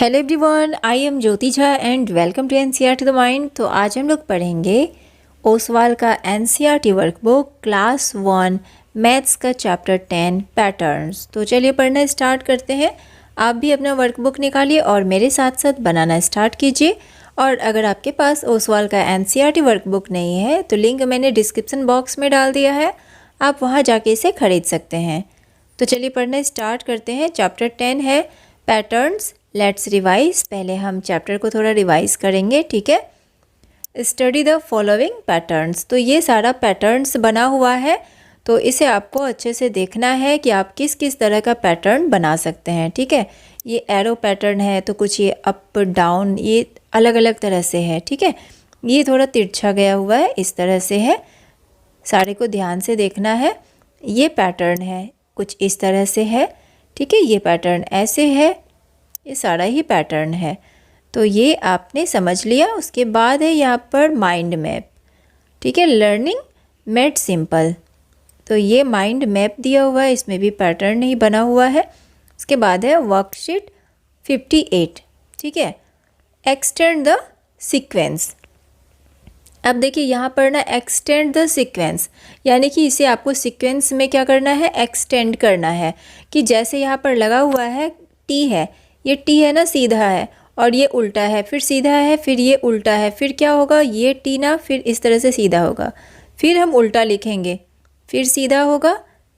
Hello everyone, I am Jyoti Jha and welcome to NCERT the mind. तो आज हम लोग पढ़ेंगे ओसवाल का एनसीईआरटी वर्कबुक क्लास 1 मैथ्स का चैप्टर 10 पैटर्न्स। तो चलिए पढ़ना स्टार्ट करते हैं। आप भी अपना वर्कबुक निकालिए और मेरे साथ साथ बनाना स्टार्ट कीजिए। और अगर आपके पास ओसवाल का एनसीईआरटी वर्कबुक नहीं है तो लिंक मैंने डिस्क्रिप्शन बॉक्स में डाल दिया है, आप वहाँ जाके इसे खरीद सकते हैं। तो चलिए पढ़ना स्टार्ट करते हैं। चैप्टर 10 है पैटर्न्स। Let's revise. पहले हम चैप्टर को थोड़ा रिवाइज करेंगे, ठीक है। Study the following patterns. तो ये सारा पैटर्न्स बना हुआ है, तो इसे आपको अच्छे से देखना है कि आप किस किस तरह का पैटर्न बना सकते हैं, ठीक है। ये एरो पैटर्न है तो कुछ ये अप डाउन, ये अलग अलग तरह से है, ठीक है। ये थोड़ा तिरछा गया हुआ है, इस तरह से है, सारे को ध्यान से देखना है। ये पैटर्न है कुछ इस तरह से है, ठीक है। ये पैटर्न ऐसे है, ये सारा ही पैटर्न है। तो ये आपने समझ लिया। उसके बाद है यहाँ पर माइंड मैप, ठीक है। लर्निंग मेड सिंपल, तो ये माइंड मैप दिया हुआ है, इसमें भी पैटर्न नहीं बना हुआ है। उसके बाद है वर्कशीट 58, ठीक है। Extend the sequence. अब देखिए यहाँ पर ना एक्सटेंड द सीक्वेंस, यानी कि इसे आपको सीक्वेंस में क्या करना है, एक्सटेंड करना है। कि जैसे यहाँ पर लगा हुआ है टी है, ये टी है ना, सीधा है, और ये उल्टा है, फिर सीधा है, फिर ये उल्टा है, फिर क्या होगा, ये टी ना फिर इस तरह से सीधा होगा, फिर हम उल्टा लिखेंगे, फिर सीधा होगा,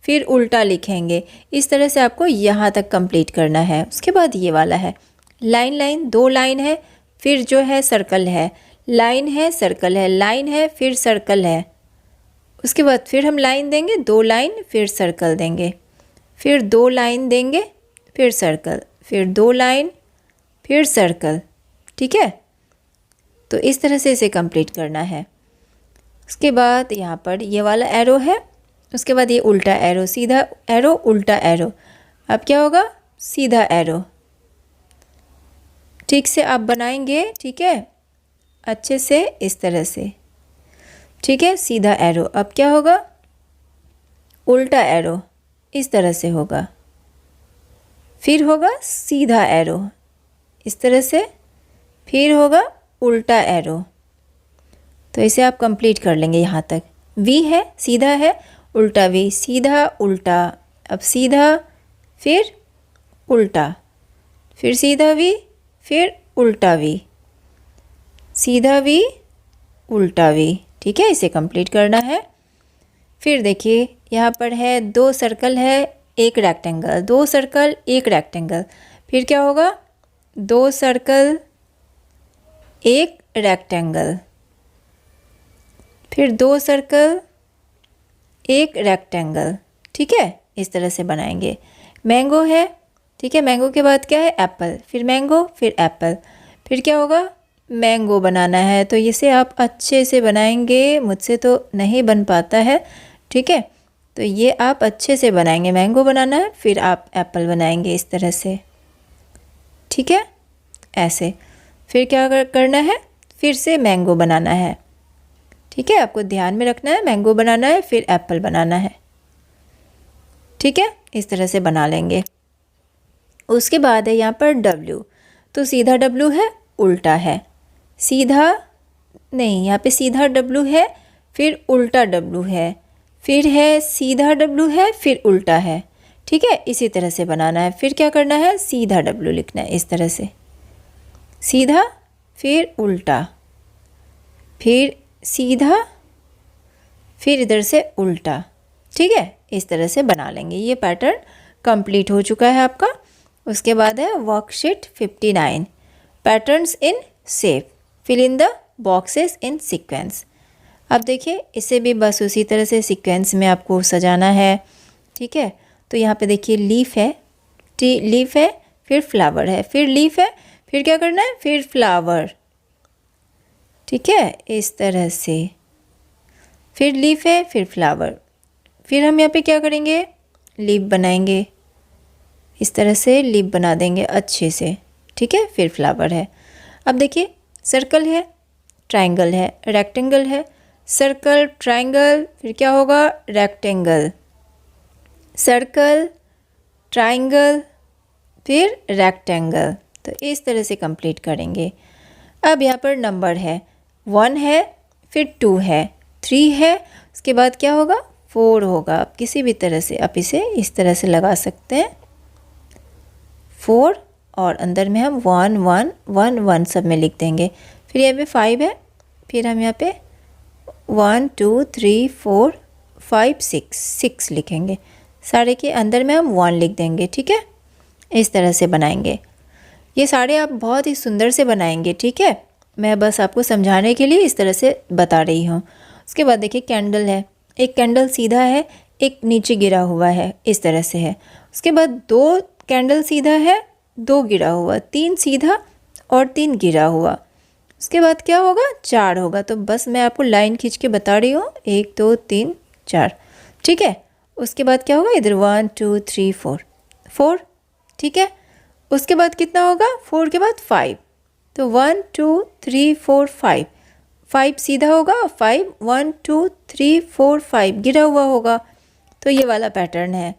फिर उल्टा लिखेंगे। इस तरह से आपको यहाँ तक कंप्लीट करना है। उसके बाद ये वाला है लाइन लाइन, दो लाइन है, फिर जो है सर्कल है, लाइन है सर्कल है, लाइन है फिर सर्कल है। उसके बाद फिर हम लाइन देंगे, दो लाइन फिर सर्कल देंगे, फिर दो लाइन देंगे फिर सर्कल, फिर दो लाइन फिर सर्कल, ठीक है। तो इस तरह से इसे कंप्लीट करना है। उसके बाद यहाँ पर ये वाला एरो है, उसके बाद ये उल्टा एरो, सीधा एरो उल्टा एरो। अब क्या होगा, सीधा एरो। ठीक से आप बनाएंगे, ठीक है, अच्छे से इस तरह से, ठीक है। सीधा एरो, अब क्या होगा, उल्टा एरो, इस तरह से होगा, फिर होगा सीधा एरो इस तरह से, फिर होगा उल्टा एरो। तो इसे आप कंप्लीट कर लेंगे यहाँ तक। वी है, सीधा है, उल्टा वी, सीधा उल्टा, अब सीधा फिर उल्टा, फिर सीधा वी, फिर उल्टा वी, सीधा वी उल्टा वी, ठीक है। इसे कंप्लीट करना है। फिर देखिए यहाँ पर है दो सर्कल है एक रेक्टेंगल, दो सर्कल एक रेक्टेंगल, फिर क्या होगा, दो सर्कल एक रेक्टेंगल, फिर दो सर्कल एक रेक्टेंगल, ठीक है। इस तरह से बनाएंगे। मैंगो है, ठीक है, मैंगो के बाद क्या है, एप्पल, फिर मैंगो फिर एप्पल, फिर क्या होगा, मैंगो बनाना है। तो इसे आप अच्छे से बनाएंगे, मुझसे तो नहीं बन पाता है, ठीक है। तो ये आप अच्छे से बनाएंगे, मैंगो बनाना है, फिर आप एप्पल बनाएंगे इस तरह से, ठीक है, ऐसे। फिर क्या करना है, फिर से मैंगो बनाना है, ठीक है। आपको ध्यान में रखना है, मैंगो बनाना है फिर एप्पल बनाना है, ठीक है। इस तरह से बना लेंगे। उसके बाद है यहाँ पर डब्ल्यू, तो सीधा डब्ल्यू है उल्टा है, सीधा नहीं, यहाँ पे सीधा डब्ल्यू है फिर उल्टा डब्ल्यू है, फिर है सीधा डब्ल्यू है फिर उल्टा है, ठीक है। इसी तरह से बनाना है। फिर क्या करना है, सीधा डब्ल्यू लिखना है इस तरह से, सीधा फिर उल्टा, फिर सीधा, फिर इधर से उल्टा, ठीक है। इस तरह से बना लेंगे। ये पैटर्न कंप्लीट हो चुका है आपका। उसके बाद है worksheet 59 patterns in shape, fill in the boxes in sequence. अब देखिए इसे भी बस उसी तरह से सीक्वेंस में आपको सजाना है, ठीक है। तो यहाँ पे देखिए लीफ है, लीफ है, फिर फ्लावर है, फिर लीफ है, फिर क्या करना है, फिर फ्लावर, ठीक है, इस तरह से, फिर लीफ है फिर फ्लावर, फिर हम यहाँ पे क्या करेंगे, लीफ बनाएंगे, इस तरह से लीफ बना देंगे अच्छे से, ठीक है, फिर फ्लावर है। अब देखिए सर्कल है, ट्रायंगल है, रेक्टेंगल है, सर्कल ट्रायंगल, फिर क्या होगा, रेक्टेंगल, सर्कल ट्रायंगल, फिर रेक्टेंगल, तो इस तरह से कंप्लीट करेंगे। अब यहाँ पर नंबर है 1 है, फिर 2 है, 3 है, उसके बाद क्या होगा 4 होगा। आप किसी भी तरह से आप इसे इस तरह से लगा सकते हैं 4, और अंदर में हम 1 1 1 1 सब में लिख देंगे। फिर यहाँ पे 5 है, फिर हम यहाँ पे 1 2 3 4 5 6 लिखेंगे। सारे के अंदर में हम 1 लिख देंगे। ठीक है, इस तरह से बनाएंगे। ये सारे आप बहुत ही सुंदर से बनाएंगे। ठीक है, मैं बस आपको समझाने के लिए इस तरह से बता रही हूँ। उसके बाद देखिए कैंडल है, एक कैंडल सीधा है, एक नीचे गिरा हुआ है, इस तरह से है। उसके बाद 2 कैंडल सीधा है, 2 गिरा हुआ, 3 सीधा और 3 गिरा हुआ। उसके बाद क्या होगा 4 होगा। तो बस मैं आपको लाइन खींच के बता रही हूँ 1 2 3 4। ठीक है, उसके बाद क्या होगा इधर 1 2 3 4। ठीक है, उसके बाद कितना होगा 4 के बाद 5। तो 1 2 3 4 5 सीधा होगा, 5 1 2 3 4 5 गिरा हुआ होगा। तो ये वाला पैटर्न है।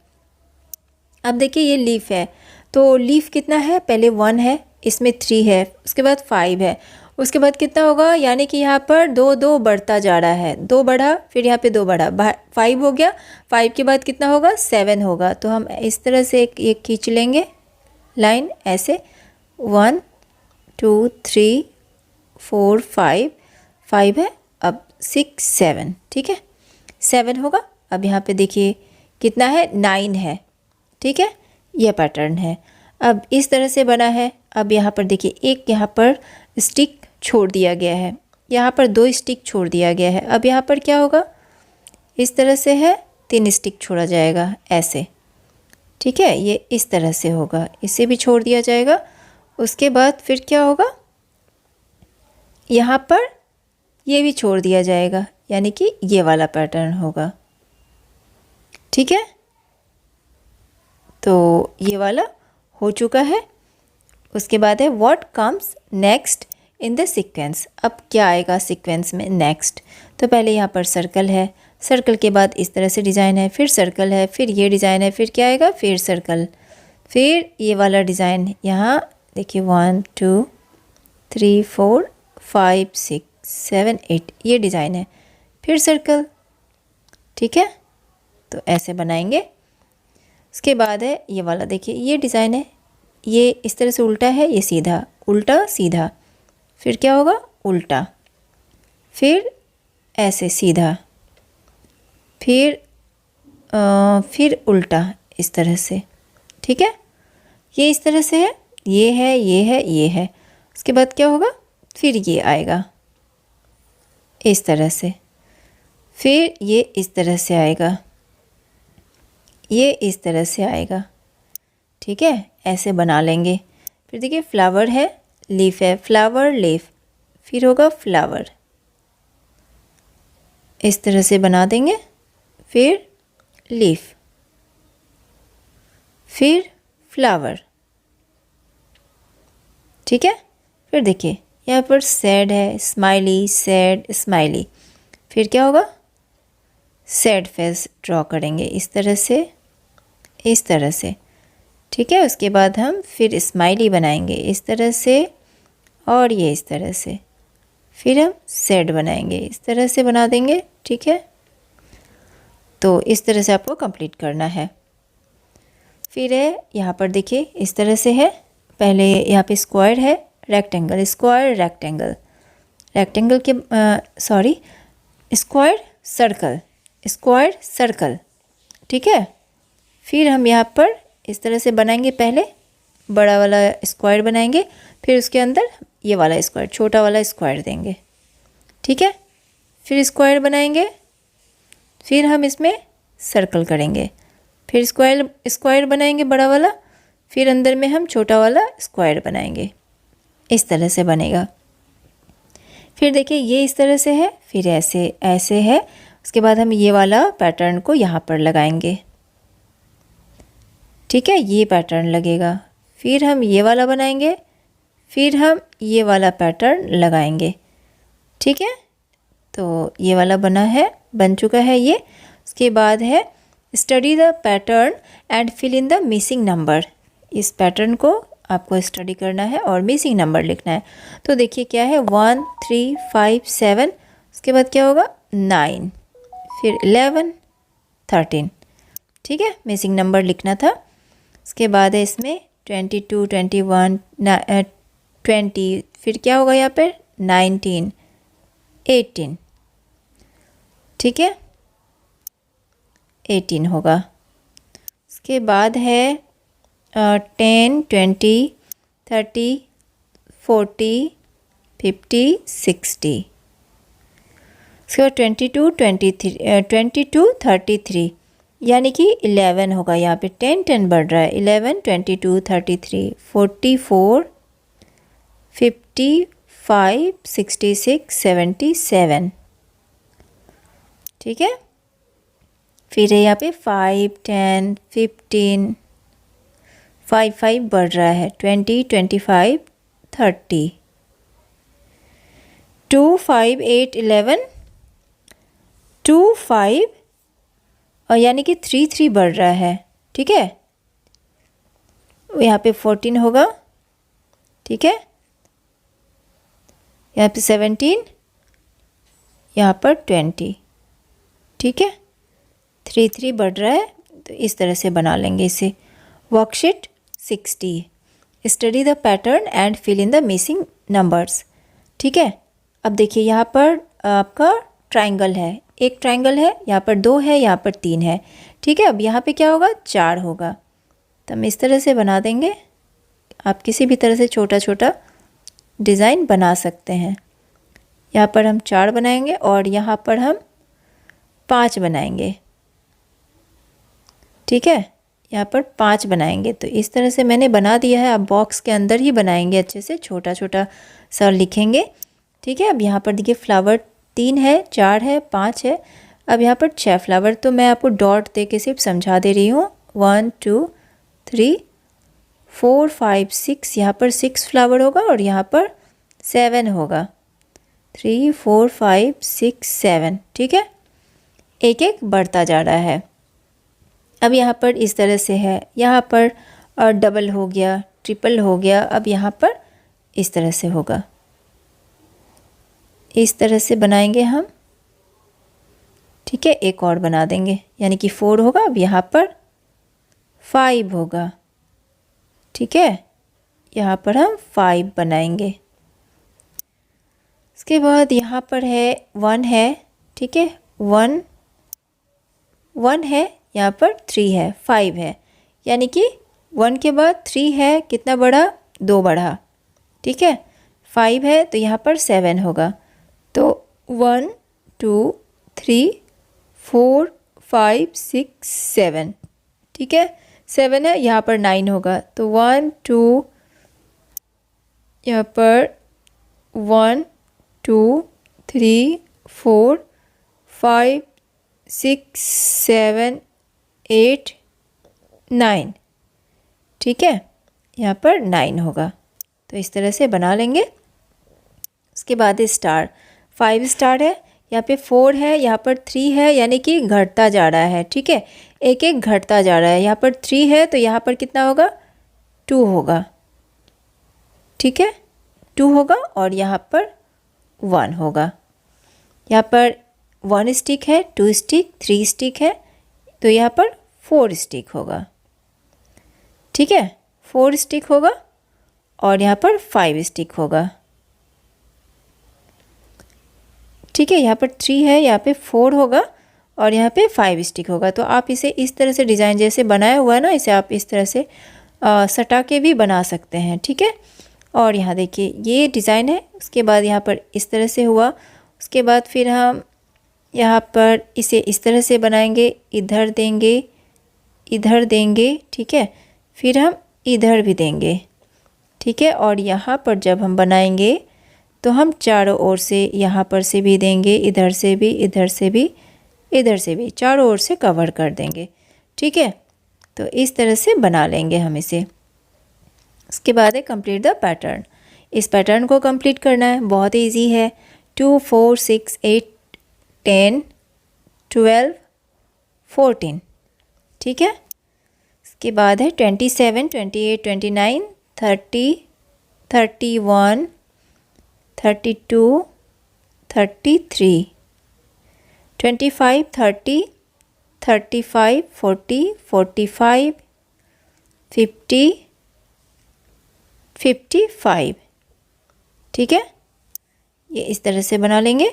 अब देखिए ये लीफ है, तो लीफ कितना है, पहले 1 है, इसमें 3 है, उसके बाद 5 है, उसके बाद कितना होगा, यानी कि यहाँ पर 2 2 बढ़ता जा रहा है, 2 बढ़ा, फिर यहाँ पे 2 बढ़ा, 5 हो गया। 5 के बाद कितना होगा 7 होगा। तो हम इस तरह से एक खींच लेंगे लाइन ऐसे 1 2 3 4 5 है, अब 6 7। ठीक है, 7 होगा। अब यहाँ पे देखिए कितना है 9 है। ठीक है, यह पैटर्न है। अब इस तरह से बना है। अब यहाँ पर देखिए एक यहाँ पर स्टिक छोड़ दिया गया है, यहाँ पर 2 स्टिक छोड़ दिया गया है। अब यहाँ पर क्या होगा, इस तरह से है, 3 स्टिक छोड़ा जाएगा ऐसे। ठीक है, ये इस तरह से होगा, इसे भी छोड़ दिया जाएगा। उसके बाद फिर क्या होगा, यहाँ पर ये भी छोड़ दिया जाएगा, यानी कि ये वाला पैटर्न होगा। ठीक है, तो ये वाला हो चुका है। उसके बाद है what comes next in the sequence. अब क्या आएगा सीक्वेंस में नेक्स्ट। तो पहले यहाँ पर सर्कल है, सर्कल के बाद इस तरह से डिज़ाइन है, फिर सर्कल है, फिर ये डिज़ाइन है, फिर क्या आएगा फिर सर्कल, फिर ये वाला डिज़ाइन। यहाँ देखिए 1 2 3 4 5 6 7 8 ये डिज़ाइन है, फिर सर्कल। ठीक है, तो ऐसे बनाएंगे। उसके बाद है ये वाला, देखिए ये डिज़ाइन है, ये इस तरह से उल्टा है, ये सीधा, उल्टा सीधा, फिर क्या होगा उल्टा, फिर ऐसे सीधा, फिर उल्टा इस तरह से। ठीक है, ये इस तरह से है, ये है, ये है, ये है। उसके बाद क्या होगा, फिर ये आएगा इस तरह से, फिर ये इस तरह से आएगा, ये इस तरह से आएगा। ठीक है, ऐसे बना लेंगे। फिर देखिए फ्लावर है, लीफ है, फ्लावर लीफ, फिर होगा फ्लावर, इस तरह से बना देंगे। फिर लीफ, फिर फ्लावर। ठीक है, फिर देखिए यहाँ पर सैड है, स्माइली सैड स्माइली, फिर क्या होगा सैड फेस ड्रॉ करेंगे इस तरह से, इस तरह से। ठीक है, उसके बाद हम फिर स्माइली बनाएंगे इस तरह से, और ये इस तरह से, फिर हम सैड बनाएंगे इस तरह से बना देंगे। ठीक है, तो इस तरह से आपको कंप्लीट करना है। फिर है यहाँ पर देखिए इस तरह से है, पहले यहाँ पे स्क्वायर है, रेक्टेंगल, स्क्वायर रेक्टेंगल, रेक्टेंगल के sorry square circle, square circle. ठीक है, फिर हम यहाँ पर इस तरह से बनाएंगे, पहले बड़ा वाला स्क्वायर बनाएंगे, फिर उसके अंदर ये वाला स्क्वायर, छोटा वाला स्क्वायर देंगे। ठीक है, फिर स्क्वायर बनाएंगे, फिर हम इसमें सर्कल करेंगे, फिर स्क्वायर बनाएंगे बड़ा वाला, फिर अंदर में हम छोटा वाला स्क्वायर बनाएंगे, इस तरह से बनेगा। फिर देखिए ये इस तरह से है, फिर ऐसे ऐसे है। उसके बाद हम ये वाला पैटर्न को यहाँ पर लगाएंगे। ठीक है, ये पैटर्न लगेगा, फिर हम ये वाला बनाएंगे, फिर हम ये वाला पैटर्न लगाएंगे। ठीक है, तो ये वाला बना है, बन चुका है ये। उसके बाद है study the pattern and fill in the missing number. इस पैटर्न को आपको स्टडी करना है और मिसिंग नंबर लिखना है। तो देखिए क्या है 1 3 5 7, उसके बाद क्या होगा 9, फिर 11 13, ठीक है, मिसिंग नंबर लिखना था। उसके बाद है इसमें 22 21 20, फिर क्या होगा यहाँ पर 19 18, ठीक है 18 होगा। उसके बाद है 10 20 30 40 50 60, उसके बाद 22 33, यानी कि 11 होगा। यहाँ पे 10 10 बढ़ रहा है, 11 22 33 44 55 66 77, ठीक है। फिर है यहाँ पे 5 10 15, 5 5 बढ़ रहा है, 20 25 30, 2 5 8 11, 2 5 और यानी कि 3 3 बढ़ रहा है, ठीक है। यहाँ पे 14 होगा, ठीक है, यहाँ पे 17, यहाँ पर 20, ठीक है। 3 3 बढ़ रहा है, तो इस तरह से बना लेंगे इसे। Worksheet 60, study the pattern and fill in the missing numbers, ठीक है। अब देखिए यहाँ पर आपका ट्राइंगल है, एक ट्राइंगल है, यहाँ पर 2 है, यहाँ पर 3 है, ठीक है। अब यहाँ पे क्या होगा 4 होगा, तो हम इस तरह से बना देंगे। आप किसी भी तरह से छोटा छोटा डिज़ाइन बना सकते हैं। यहाँ पर हम 4 बनाएंगे और यहाँ पर हम 5 बनाएंगे, ठीक है। यहाँ पर 5 बनाएंगे, तो इस तरह से मैंने बना दिया है। अब बॉक्स के अंदर ही बनाएंगे, अच्छे से छोटा छोटा सा लिखेंगे, ठीक है। अब यहाँ पर देखिए फ्लावर 3 है, 4 है, 5 है। अब यहाँ पर 6 फ्लावर, तो मैं आपको डॉट दे के सिर्फ समझा दे रही हूँ। 1 2 3 4 5 6, यहाँ पर 6 फ्लावर होगा और यहाँ पर 7 होगा, 3 4 5 6 7, ठीक है। एक एक बढ़ता जा रहा है। अब यहाँ पर इस तरह से है, यहाँ पर डबल हो गया, ट्रिपल हो गया। अब यहाँ पर इस तरह से होगा, इस तरह से बनाएंगे हम, ठीक है। एक और बना देंगे, यानी कि 4 होगा। अब यहाँ पर 5 होगा, ठीक है। यहाँ पर हम 5 बनाएंगे। उसके बाद यहाँ पर है 1 है, ठीक है, 1 1 है, यहाँ पर 3 है, 5 है, यानी कि 1 के बाद 3 है, कितना बढ़ा 2 बढ़ा, ठीक है। 5 है तो यहाँ पर 7 होगा, तो 1 2 3 4 5 6 7, ठीक है। 7 है, यहाँ पर 9 होगा, तो 1 2, यहाँ पर 1 2 3 4 5 6 7 8 9, ठीक है। यहाँ पर 9 होगा, तो इस तरह से बना लेंगे। उसके बाद स्टार 5 स्टार है, यहाँ पे 4 है, यहाँ पर 3 है, यानी कि घटता जा रहा है, ठीक है। एक एक घटता जा रहा है। यहाँ पर 3 है तो यहाँ पर कितना होगा 2 होगा, ठीक है, 2 होगा और यहाँ पर 1 होगा। यहाँ पर 1 स्टिक है, 2 स्टिक, 3 स्टिक है, तो यहाँ पर 4 स्टिक होगा, ठीक है। 4 स्टिक होगा और यहाँ पर 5 स्टिक होगा, ठीक है। यहाँ पर 3 है, यहाँ पे 4 होगा और यहाँ पे 5 स्टिक होगा। तो आप इसे इस तरह से डिज़ाइन जैसे बनाया हुआ है ना, इसे आप इस तरह से सटा के भी बना सकते हैं, ठीक है। और यहाँ देखिए ये डिज़ाइन है। उसके बाद यहाँ पर इस तरह से हुआ। उसके बाद फिर हम यहाँ पर इसे इस तरह से बनाएंगे, इधर देंगे, इधर देंगे, ठीक है। फिर हम इधर भी देंगे, ठीक है। और यहाँ पर जब हम बनाएंगे तो हम चारों ओर से, यहाँ पर से भी देंगे, इधर से भी, इधर से भी, इधर से भी, चारों ओर से कवर कर देंगे, ठीक है। तो इस तरह से बना लेंगे हम इसे। उसके बाद है कंप्लीट द पैटर्न। इस पैटर्न को कंप्लीट करना है, बहुत ईजी है। 2 4 6 8 10 12 14, ठीक है। उसके बाद है 27 28 29 30, 31, 32, 33, 25, 30, 35, 40, 45, 50, 55। ठीक है, ये इस तरह से बना लेंगे।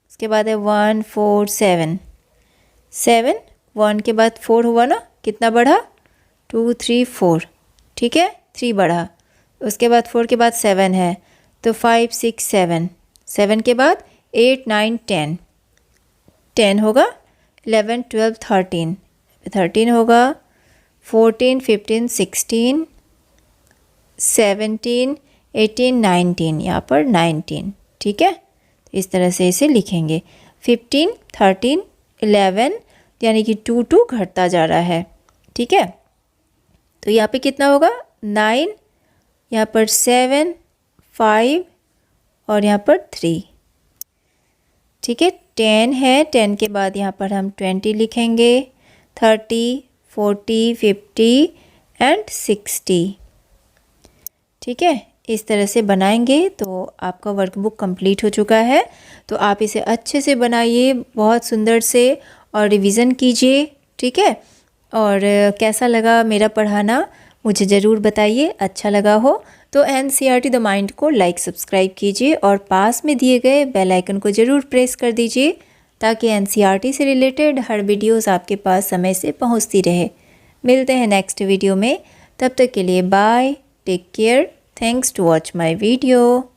उसके बाद है 1 4 7, 7 1 के बाद 4 हुआ ना, कितना बढ़ा 2 3 4। ठीक है, 3 बढ़ा। उसके बाद 4 के बाद 7 है तो 5 6 7, 7 के बाद 8 9 10, 10 होगा। 11 12 13, 13 होगा। 14 15 16 17 18 19, यहाँ पर 19। ठीक है, तो इस तरह से इसे लिखेंगे। 15 13 11, यानी कि 2 2 घटता जा रहा है। ठीक है, तो यहाँ पे कितना होगा 9, यहाँ पर 7 5 और यहाँ पर 3। ठीक है, 10 है, 10 के बाद यहाँ पर हम 20 लिखेंगे, 30 40 50 एंड 60। ठीक है, इस तरह से बनाएंगे तो आपका वर्कबुक कंप्लीट हो चुका है। तो आप इसे अच्छे से बनाइए, बहुत सुंदर से, और रिवीजन कीजिए। ठीक है, और कैसा लगा मेरा पढ़ाना मुझे ज़रूर बताइए। अच्छा लगा हो तो NCERT द माइंड को लाइक सब्सक्राइब कीजिए और पास में दिए गए बेल आइकन को ज़रूर प्रेस कर दीजिए ताकि NCERT से रिलेटेड हर वीडियोस आपके पास समय से पहुंचती रहे। मिलते हैं नेक्स्ट वीडियो में, तब तक के लिए bye, take care, thanks to watch my video.